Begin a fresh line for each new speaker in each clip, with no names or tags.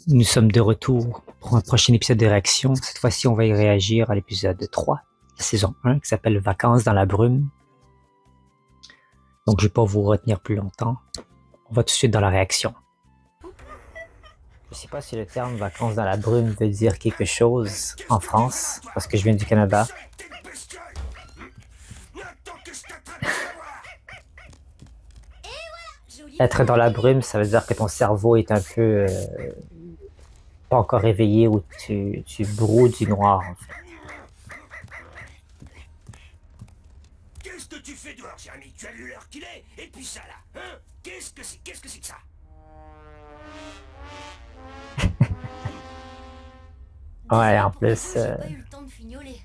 Nous sommes de retour pour un prochain épisode de réaction. Cette fois-ci, on va y réagir à l'épisode 3, la saison 1, qui s'appelle Vacances dans la brume. Donc, je ne vais pas vous retenir plus longtemps. On va tout de suite dans la réaction. Je ne sais pas si le terme vacances dans la brume veut dire quelque chose en France, parce que je viens du Canada. Être dans la brume, ça veut dire que ton cerveau est un peu pas encore réveillé ou tu broudes du noir, en fait.
Qu'est-ce que tu fais dehors, Jérémy? Tu as lu l'heure qu'il est? Et puis ça là, hein? Qu'est-ce que c'est que ça?
Ouais, en plus...
J'ai pas eu le temps de fignoler.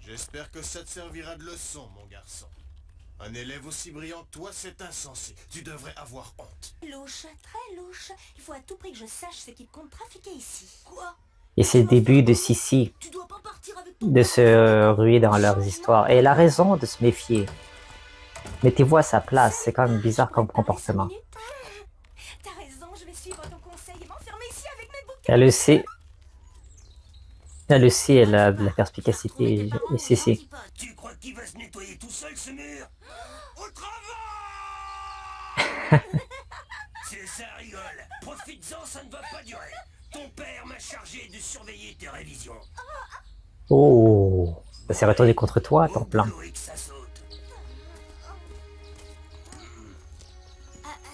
J'espère que ça te servira de leçon, mon garçon. Un élève aussi brillant que toi, c'est insensé. Tu devrais avoir honte.
Louche, très louche. Il faut à tout prix que je sache ce qui compte trafiquer ici. Quoi?
Et c'est le début de Sissi,
Tu dois pas partir avec ton...
de se ruer dans leurs histoires. Et elle a raison de se méfier. Mettez-vous à sa place, c'est quand même bizarre comme comportement.
T'as raison, je vais suivre ton conseil et m'enfermer ici avec mes bouquins.
Elle le sait. Elle le sait, elle a de la perspicacité. Et Sissi.
Tu crois qu'il va se nettoyer tout seul ce mur? Au travail! C'est ça, rigole. Profites-en, ça ne va pas durer. Ton père m'a chargé de surveiller tes révisions.
Oh, ça s'est retourné contre toi, ton plan.
Et que ça saute.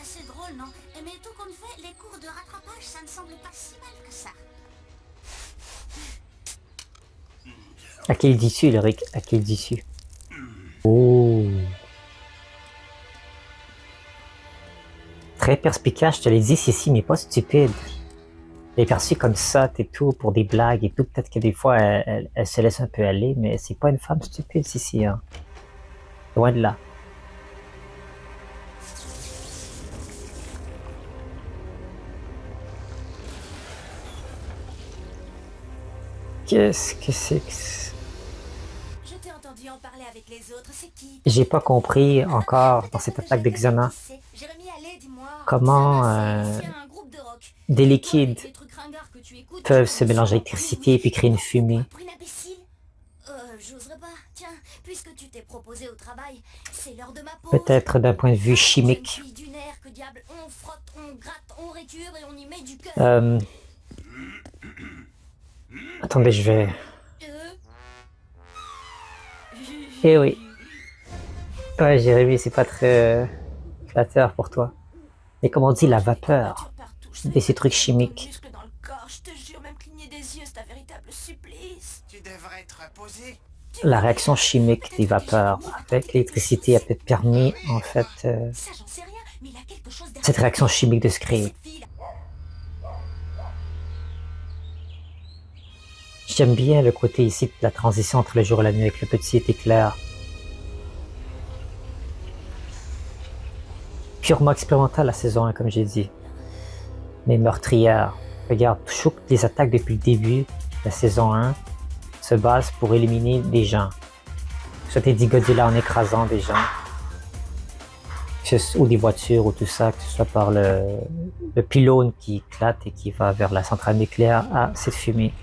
C'est drôle, non? Mais tout compte fait, les cours de rattrapage, ça ne semble pas si mal que ça.
À qui le dis-tu, Ulrich? À qui le dis-tu? Oh. Très perspicace, je te l'ai dit, Sissi, mais pas stupide. Elle est perçue comme ça, et tout, pour des blagues et tout. Peut-être que des fois, elle se laisse un peu aller, mais c'est pas une femme stupide, Sissi, hein. Loin de là. Qu'est-ce que c'est que ça?
Je t'ai entendu en parler avec les autres, c'est qui?
J'ai pas compris encore dans cette attaque d'Exona
Jérémy, allez, dis-moi.
comment
C'est un groupe de rock.
des liquides
Les trucs ringards que tu écoutes,
peuvent se mélanger à l'électricité et puis créer une fumée.
Pour une imbécile. J'oserais pas. Tiens, puisque tu t'es proposé au travail, c'est l'heure de ma pause.
Peut-être d'un point de vue
Une
chimique.
fille du nerf, que diable, on frotte, on gratte, on récure et on y met du cœur.
Attendez, je vais...
Euh.
Eh oui. Ouais, Jérémy, c'est pas très flatteur pour toi. Mais comme on dit, la vapeur de ces trucs chimiques.
Muscle dans le corps, je te jure, même cligner des yeux, c'est un véritable supplice.
Tu devrais te reposer.
La réaction chimique des vapeurs avec l'électricité a peut-être permis, en fait,
Ça, j'en sais rien, mais il a quelque chose derrière.
cette réaction chimique de se créer.
Cette fille, là.
J'aime bien le côté ici de la transition entre le jour et la nuit avec le petit éclair. Purement expérimental la saison 1, comme j'ai dit. Mais meurtrière. Regarde, toutes les attaques depuis le début de la saison 1 se basent pour éliminer des gens. Soit t'es dit Godzilla en écrasant des gens, ou des voitures, ou tout ça, que ce soit par le pylône qui éclate et qui va vers la centrale nucléaire à cette fumée.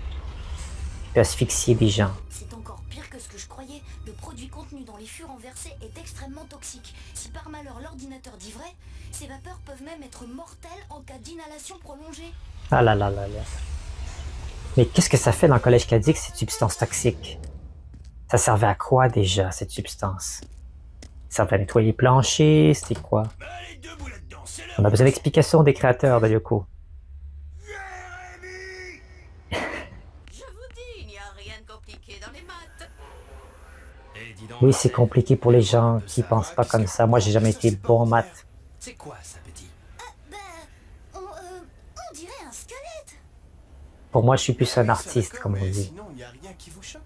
Peut asphyxier des gens.
C'est encore pire que ce que je croyais. Le produit contenu dans les fûts renversés est extrêmement toxique. Si par malheur l'ordinateur dit vrai, ces vapeurs peuvent même être mortelles en cas d'inhalation prolongée.
Ah là là là là. Mais qu'est-ce que ça fait dans le collège Cadix, cette substance toxique? Ça servait à quoi déjà, cette substance? Ça servait à nettoyer les planchers, c'était quoi?
Bah, allez, debout là-dedans, c'est l'heure.
On a besoin d'explications des créateurs de Yoko.
Jérémy!
Je vous dis, il n'y a rien de compliqué dans les maths.
Eh, dis donc,
Oui, c'est compliqué pour les gens qui pensent pas comme ça. Moi, j'ai jamais été bon en maths.
C'est quoi ça, petit?
On dirait un squelette.
Pour moi, je suis plus un artiste, comme on dit.
Sinon, il n'y a rien qui vous choque.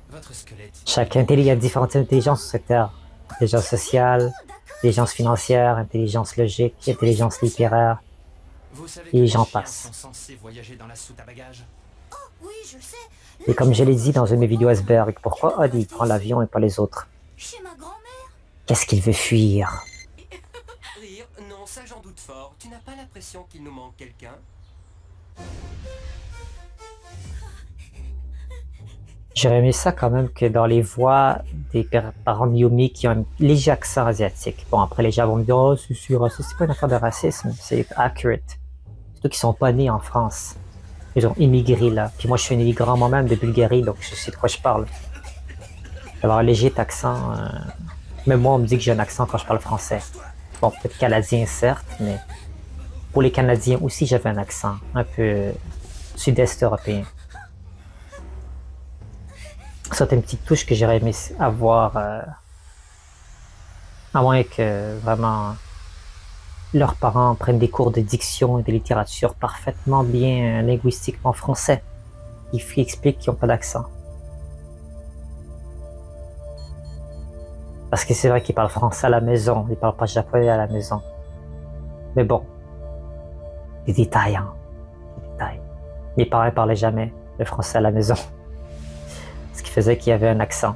Votre squelette.
Il y a différentes intelligences sur cette terre. Intelligence sociale, intelligence financière, intelligence logique, intelligence littéraire.
Vous savez
Et
que
j'en
les chiens
passe.
sont censés voyager dans la soute à bagages.
Oui, je le sais.
Et comme je l'ai dit dans une de mes vidéos Iceberg, pourquoi Odd il prend l'avion et pas les autres?
Chez ma grand-mère.
Qu'est-ce qu'il veut fuir?
Rire, non, ça j'en doute fort. Tu n'as pas l'impression qu'il nous manque quelqu'un?
J'aurais aimé ça quand même que dans les voix des parents de Yumi qui ont un léger accent asiatique. Bon, après les gens vont me dire, oh, c'est raciste. C'est pas une affaire de racisme, c'est accurate. Surtout qu'ils sont pas nés en France. Ils ont immigré là. Puis moi, je suis un immigrant moi-même de Bulgarie, donc je sais de quoi je parle. D'avoir un léger accent. Même moi, on me dit que j'ai un accent quand je parle français. Bon, peut-être canadien, certes, mais pour les Canadiens aussi, j'avais un accent un peu sud-est européen. Ça, c'est une petite touche que j'aurais aimé avoir, à moins que vraiment leurs parents prennent des cours de diction et de littérature parfaitement bien linguistiquement français, qui expliquent qu'ils n'ont pas d'accent. Parce que c'est vrai qu'ils parlent français à la maison, ils parlent pas japonais à la maison. Mais bon, des détails, hein. Des détails. Mes parents parlaient jamais le français à la maison. Ce qui faisait qu'il y avait un accent.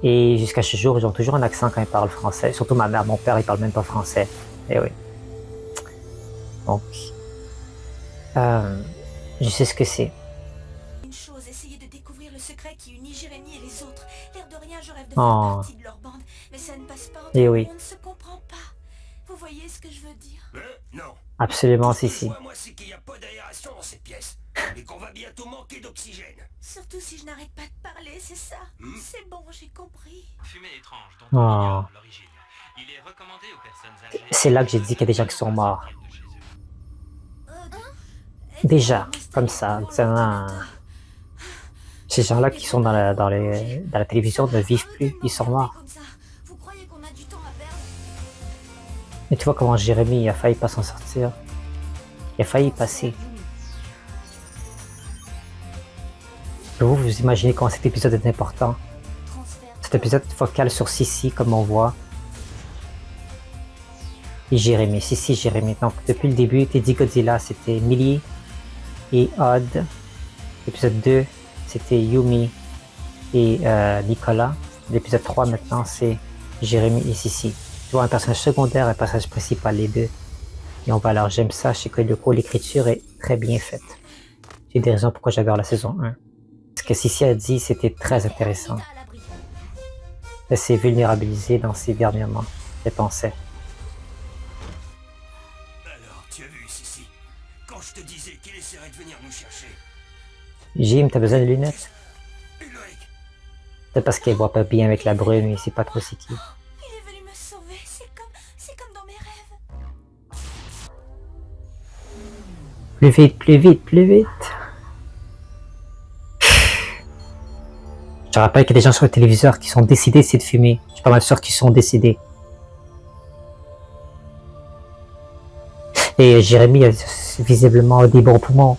Et jusqu'à ce jour, ils ont toujours un accent quand ils parlent français. Surtout ma mère, mon père, il parle même pas français. Eh oui. Donc, je sais ce que c'est.
Une chose, essayer de découvrir le secret qui unit Jérémy et les autres. L'air de rien, je rêve de faire
Oh.
partie de leur bande, mais ça ne passe pas.
Eh oui.
On ne se comprend pas. Vous voyez ce que je veux dire?
Non.
Absolument,
Ce que
si.
je vois, moi, c'est qu'il n'y a pas d'aération dans cette pièce. Et qu'on va bientôt manquer d'oxygène.
Surtout si je n'arrête pas de parler, c'est ça. C'est bon, j'ai compris.
Fumée étrange dont
Oh.
on ignore l'origine. Il est recommandé aux personnes âgées.
C'est là que j'ai dit qu'il y a des gens qui sont morts. Déjà, comme ça, ces gens-là qui sont dans la télévision ne vivent plus, ils sont morts.
Comme ça. Vous croyez qu'on a du temps à perdre?
Mais tu vois comment Jérémy il a failli pas s'en sortir. Il a failli y passer. Vous imaginez comment cet épisode est important. Cet épisode focal sur Sissi, comme on voit. Et Jérémy, Sissi, Jérémy. Donc, depuis le début, Teddy Godzilla, c'était Millie et Odd. L'épisode 2, c'était Yumi et Nicolas. L'épisode 3, maintenant, c'est Jérémy et Sissi. Tu vois, un personnage secondaire et un personnage principal, les deux. Et on va alors, j'aime ça, je sais que l'écriture est très bien faite. J'ai des raisons pourquoi j'adore la saison 1. Ce que Sissi a dit, c'était très intéressant. Elle s'est vulnérabilisée dans ses derniers mois, elle pensait.
Alors, tu as vu, Sissi, quand je te disais qu'il essaierait de venir nous chercher.
Jim, t'as besoin de lunettes?
Ulrich,
C'est parce qu'elle voit pas bien avec la brume et c'est pas trop c'est qui.
Il est venu me sauver, c'est comme dans mes rêves.
Plus vite, plus vite, plus vite. Je rappelle qu'il y a des gens sur le téléviseur qui sont décidés d'essayer de fumer. Je suis pas mal sûr qu'ils sont décédés. Et Jérémy a visiblement des bons poumons.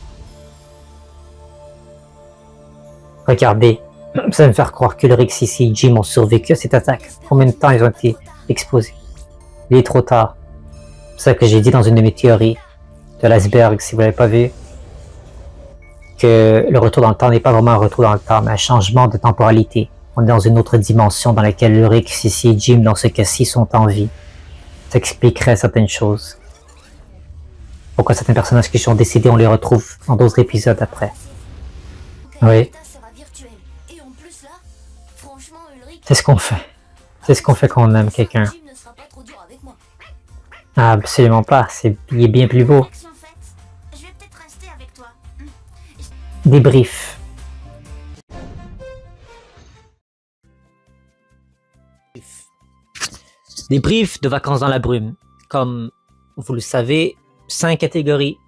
Regardez, ça va me faire croire que Ulrich, Sissi et Jim ont survécu à cette attaque. Combien de temps ils ont été exposés? Il est trop tard. C'est ça que j'ai dit dans une de mes théories de l'iceberg, si vous l'avez pas vu. Que le retour dans le temps n'est pas vraiment un retour dans le temps, mais un changement de temporalité. On est dans une autre dimension dans laquelle Ulrich, Sissi et Jim, dans ce cas-ci, sont en vie. Ça expliquerait certaines choses. Pourquoi certains personnages qui sont décédés, on les retrouve dans d'autres épisodes après. Oui.
Et en plus là, franchement, Ulrich,
C'est ce qu'on fait. C'est ce qu'on fait quand on aime quelqu'un.
Jim ne sera pas trop dur avec moi.
Ah, absolument pas. Il est bien plus beau.
Action faite. Je vais peut-être rester avec toi.
Débrief. Débrief de vacances dans la brume. Comme vous le savez, 5 catégories,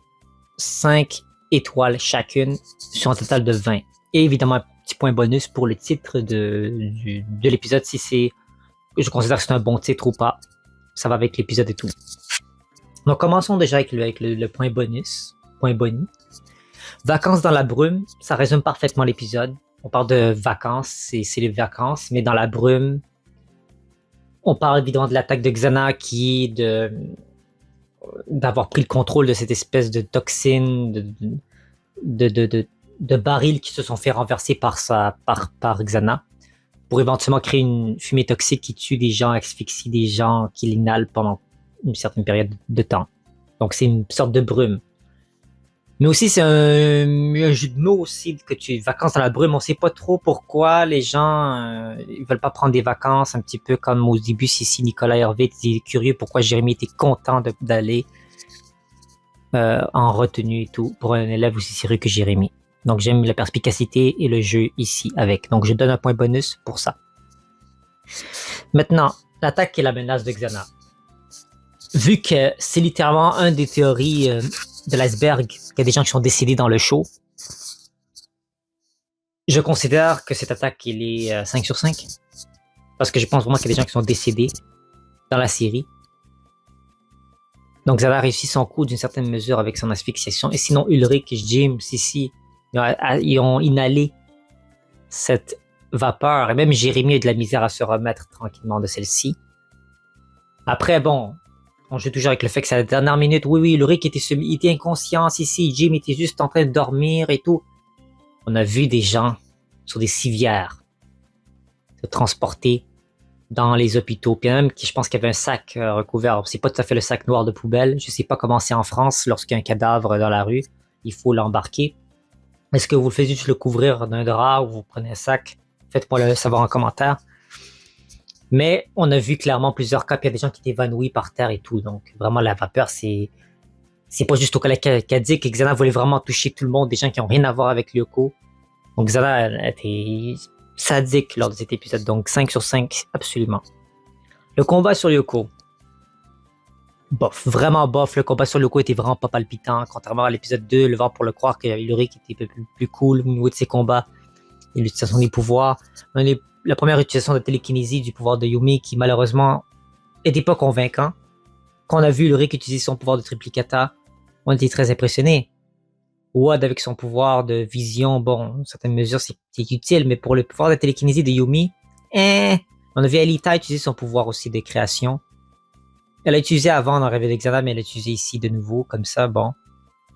5 étoiles chacune, sur un total de 20. Et évidemment, un petit point bonus pour le titre de l'épisode, si je considère que c'est un bon titre ou pas. Ça va avec l'épisode et tout. Donc commençons déjà avec le point bonus. Point boni. Vacances dans la brume, ça résume parfaitement l'épisode. On parle de vacances, c'est les vacances, mais dans la brume, on parle évidemment de l'attaque de Xana qui est d'avoir pris le contrôle de cette espèce de toxine, de barils qui se sont fait renverser par Xana pour éventuellement créer une fumée toxique qui tue des gens, asphyxie des gens, qui l'inhalent pendant une certaine période de temps. Donc c'est une sorte de brume. Mais aussi c'est un jeu de mots aussi, que tu vacances dans la brume, on sait pas trop pourquoi les gens ils veulent pas prendre des vacances, un petit peu comme au début si Nicolas Hervé était curieux pourquoi Jérémy était content d'aller en retenue et tout, pour un élève aussi sérieux que Jérémy. Donc j'aime la perspicacité et le jeu ici avec. Donc je donne un point bonus pour ça. Maintenant, l'attaque et la menace de Xana. Vu que c'est littéralement un des théories de l'iceberg, qu'il y a des gens qui sont décédés dans le show, je considère que cette attaque elle est 5 sur 5. Parce que je pense vraiment qu'il y a des gens qui sont décédés dans la série. Donc Xana a réussi son coup d'une certaine mesure avec son asphyxiation. Et sinon Ulrich, Jim, Sissi, ils ont inhalé cette vapeur. Et même Jérémy a eu de la misère à se remettre tranquillement de celle-ci. Après, bon, on joue toujours avec le fait que c'est à la dernière minute. Oui, Ulrich était inconscient. Sissi, Jim était juste en train de dormir et tout. On a vu des gens sur des civières se transporter dans les hôpitaux. Puis même, je pense qu'il y avait un sac recouvert. C'est pas tout à fait le sac noir de poubelle. Je sais pas comment c'est en France lorsqu'il y a un cadavre dans la rue. Il faut l'embarquer. Est-ce que vous le faites juste le couvrir d'un drap ou vous prenez un sac? Faites-moi le savoir en commentaire. Mais on a vu clairement plusieurs cas. Puis il y a des gens qui étaient évanouis par terre et tout. Donc vraiment, la vapeur, c'est pas juste au collègue qui a dit que Xana voulait vraiment toucher tout le monde. Des gens qui n'ont rien à voir avec Lyoko. Donc Xana elle était sadique lors de cet épisode. Donc 5 sur 5, absolument. Le combat sur Lyoko. Bof, vraiment bof. Le combat sur Lyoko était vraiment pas palpitant. Contrairement à l'épisode 2, le vent pour le croire, qu'il y avait Ulrich qui était plus cool au niveau de ses combats et l'utilisation des pouvoirs. La première utilisation de télékinésie du pouvoir de Yumi qui malheureusement était pas convaincant. Quand on a vu Ulrich utiliser son pouvoir de triplicata, on était très impressionnés. Wad avec son pouvoir de vision, bon, dans certaines mesures c'est utile, mais pour le pouvoir de télékinésie de Yumi, on a vu Alita utiliser son pouvoir aussi de création. Elle l'a utilisé avant dans Réveil d'Xana, mais elle l'a utilisé ici de nouveau, comme ça, bon.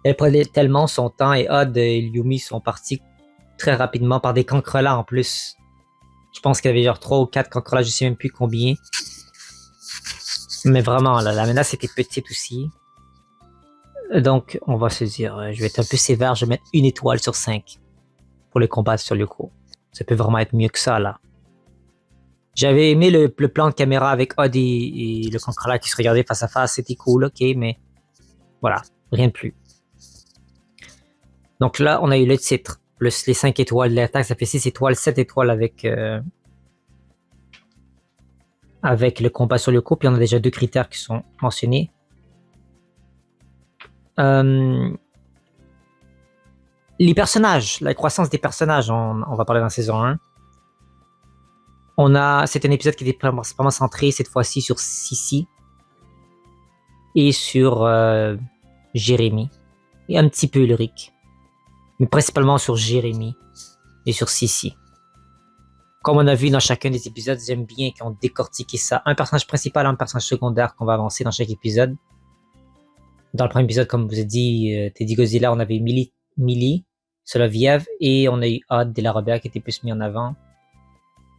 Elle prenait tellement son temps et Odd et Yumi sont partis très rapidement par des cancrelats en plus. Je pense qu'il y avait genre 3 ou 4 cancrelats, je sais même plus combien. Mais vraiment, la menace était petite aussi. Donc, on va se dire, je vais être un peu sévère, je vais mettre 1 étoile sur 5 pour les combats sur Lyoko. Ça peut vraiment être mieux que ça, là. J'avais aimé le plan de caméra avec Odd et le cancrelat qui se regardaient face à face, c'était cool, ok, mais voilà, rien de plus. Donc là, on a eu le titre, plus les 5 étoiles de l'attaque, ça fait 6 étoiles, 7 étoiles avec le combat sur Lyoko, puis on a déjà 2 critères qui sont mentionnés. Les personnages, la croissance des personnages, on va parler dans la saison 1. C'est un épisode qui était principalement centré cette fois-ci sur Sissi et sur Jérémy et un petit peu Ulrich, mais principalement sur Jérémy et sur Sissi. Comme on a vu dans chacun des épisodes, j'aime bien qu'on décortique ça. Un personnage principal, un personnage secondaire qu'on va avancer dans chaque épisode. Dans le premier épisode, comme vous ai dit, Teddy Godzilla, on avait Millie, Soloviev et on a eu Odd de la Robert qui était plus mis en avant.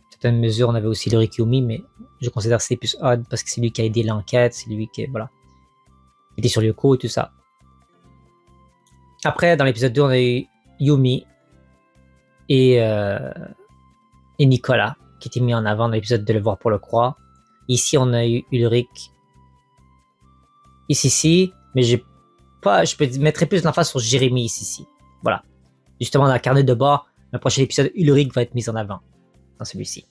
Certaines mesures, on avait aussi le Yumi, mais je considère que c'était plus Odd parce que c'est lui qui a aidé l'enquête, c'est lui qui, voilà, était sur Lyoko et tout ça. Après, dans l'épisode 2, on a eu Yumi et Nicolas qui étaient mis en avant dans l'épisode de Le Voir pour le Croire. Ici, on a eu Ulrich et Sissi, mais je mettrais plus l'emphase sur Jérémy et Sissi. Voilà. Justement, dans la carnet de bord, le prochain épisode, Ulrich va être mis en avant dans celui-ci.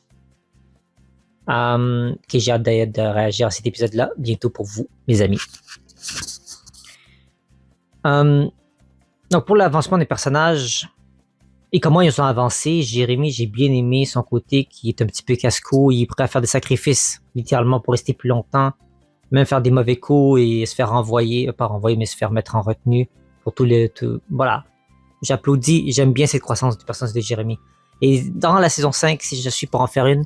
J'ai hâte de réagir à cet épisode-là bientôt pour vous, mes amis. Donc pour l'avancement des personnages et comment ils ont avancé, Jérémy, j'ai bien aimé son côté qui est un petit peu casse-cou, il est prêt à faire des sacrifices littéralement pour rester plus longtemps, même faire des mauvais coups et se faire renvoyer, pas renvoyer mais se faire mettre en retenue pour voilà. J'applaudis, j'aime bien cette croissance du personnage de Jérémy. Et dans la saison 5, si je suis pour en faire une,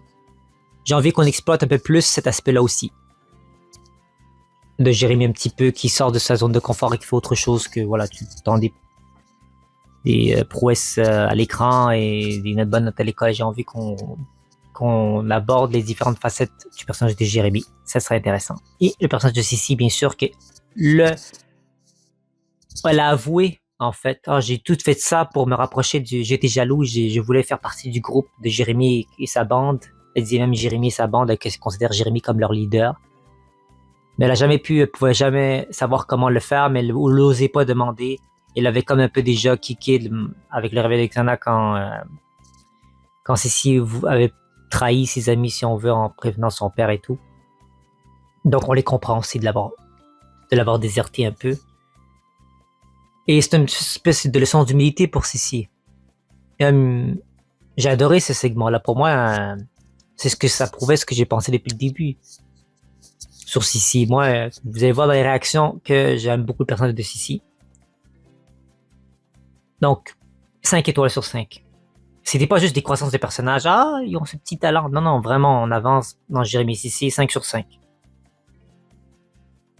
j'ai envie qu'on exploite un peu plus cet aspect-là aussi. De Jérémy un petit peu, qui sort de sa zone de confort et qui fait autre chose que, voilà, tu tends des prouesses à l'écran et des bonnes notes à l'école. J'ai envie qu'on qu'on aborde les différentes facettes du personnage de Jérémy. Ça serait intéressant. Et le personnage de Sissi, bien sûr, que elle a avoué, en fait, j'ai tout fait ça pour me rapprocher j'étais jaloux, je voulais faire partie du groupe de Jérémy et sa bande. Elle disait même Jérémy et sa bande, qu'elle considère Jérémy comme leur leader. Mais elle pouvait jamais savoir comment le faire, mais elle n'osait pas demander. Elle avait comme un peu déjà kické avec le réveil d'Xana quand Sissi avait trahi ses amis, si on veut, en prévenant son père et tout. Donc on les comprend aussi de l'avoir déserté un peu. Et c'est une espèce de leçon d'humilité pour Sissi. J'ai adoré ce segment-là. Pour moi, c'est ce que ça prouvait, ce que j'ai pensé depuis le début sur Sissi. Moi, vous allez voir dans les réactions que j'aime beaucoup le personnage de Sissi. Donc, 5 étoiles sur 5. C'était pas juste des croissances de personnages. Ils ont ce petit talent. Non, vraiment, on avance dans Jérémy Sissi, 5 sur 5.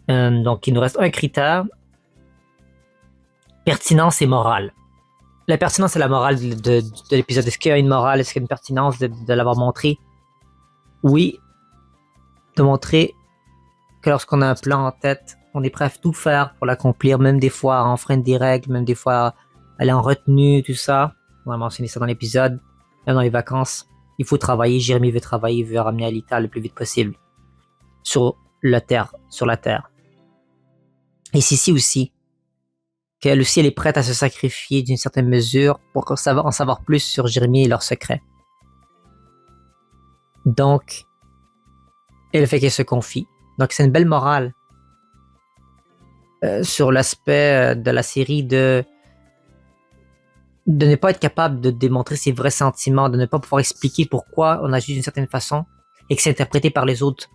Donc, il nous reste un critère. Pertinence et morale. La pertinence et la morale de l'épisode. Est-ce qu'il y a une morale? Est-ce qu'il y a une pertinence de l'avoir montré? Oui. De montrer que lorsqu'on a un plan en tête, on est prêt à tout faire pour l'accomplir, même des fois à enfreindre des règles, même des fois à aller en retenue, tout ça. On a mentionné ça dans l'épisode. Même dans les vacances, il faut travailler. Jérémy veut travailler, il veut ramener Alita le plus vite possible sur la Terre. Et Sissi aussi. Qu'elle aussi, elle est prête à se sacrifier d'une certaine mesure pour en savoir plus sur Jérémy et leurs secrets. Donc, elle fait qu'elle se confie. Donc, c'est une belle morale sur l'aspect de la série de ne pas être capable de démontrer ses vrais sentiments, de ne pas pouvoir expliquer pourquoi on agit d'une certaine façon et que c'est interprété par les autres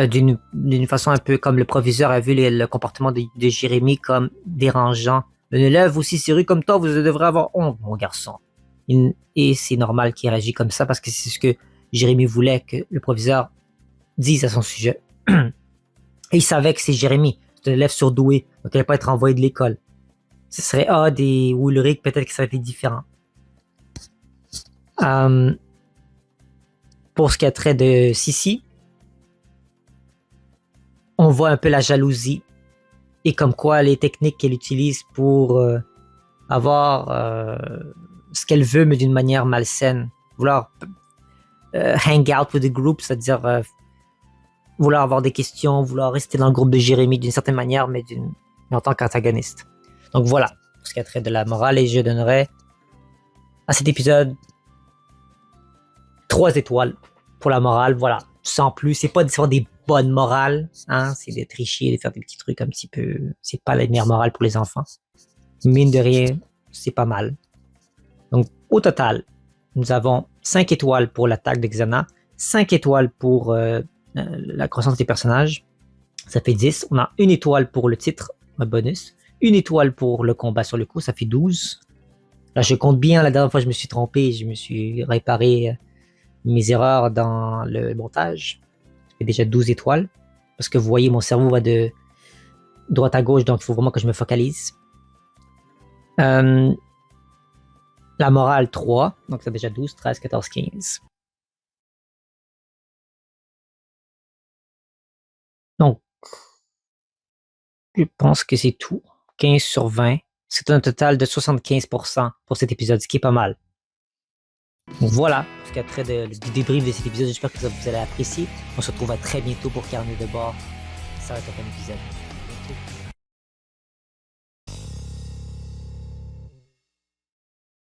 d'une façon un peu comme le proviseur a vu le comportement de Jérémy comme dérangeant. Un élève aussi sérieux comme toi, vous devrez avoir honte, mon garçon. Et c'est normal qu'il réagisse comme ça parce que c'est ce que Jérémy voulait que le proviseur dise à son sujet. Et il savait que c'est Jérémy, c'est un élève surdoué, donc il n'allait pas être envoyé de l'école. Ce serait Odd et Ulrich, peut-être que ça aurait été différent. Pour ce qui a trait de Sissi, on voit un peu la jalousie et comme quoi les techniques qu'elle utilise pour avoir ce qu'elle veut, mais d'une manière malsaine. Vouloir hang out with the group, c'est-à-dire vouloir avoir des questions, vouloir rester dans le groupe de Jérémy d'une certaine manière, mais en tant qu'antagoniste. Donc voilà, pour ce qui a trait de la morale, et je donnerai à cet épisode 3 étoiles pour la morale, voilà, sans plus. C'est pas des bonnes morales, hein, c'est de tricher, de faire des petits trucs un petit peu, c'est pas la meilleure morale pour les enfants. Mine de rien, c'est pas mal. Donc au total, nous avons 5 étoiles pour l'attaque de Xana, 5 étoiles pour la croissance des personnages, ça fait 10. On a 1 étoile pour le titre, un bonus, 1 étoile pour le combat sur le coup, ça fait 12. Là je compte bien, la dernière fois je me suis trompé, je me suis réparé mes erreurs dans le montage. Ça fait déjà 12 étoiles, parce que vous voyez mon cerveau va de droite à gauche, donc il faut vraiment que je me focalise. La morale 3, donc c'est déjà 12, 13, 14, 15. Donc, je pense que c'est tout. 15 sur 20. C'est un total de 75% pour cet épisode, ce qui est pas mal. Donc voilà, pour ce qui a trait du débrief de cet épisode, j'espère que vous allez apprécier. On se retrouve à très bientôt pour Carnet de bord. Ça va être un bon épisode.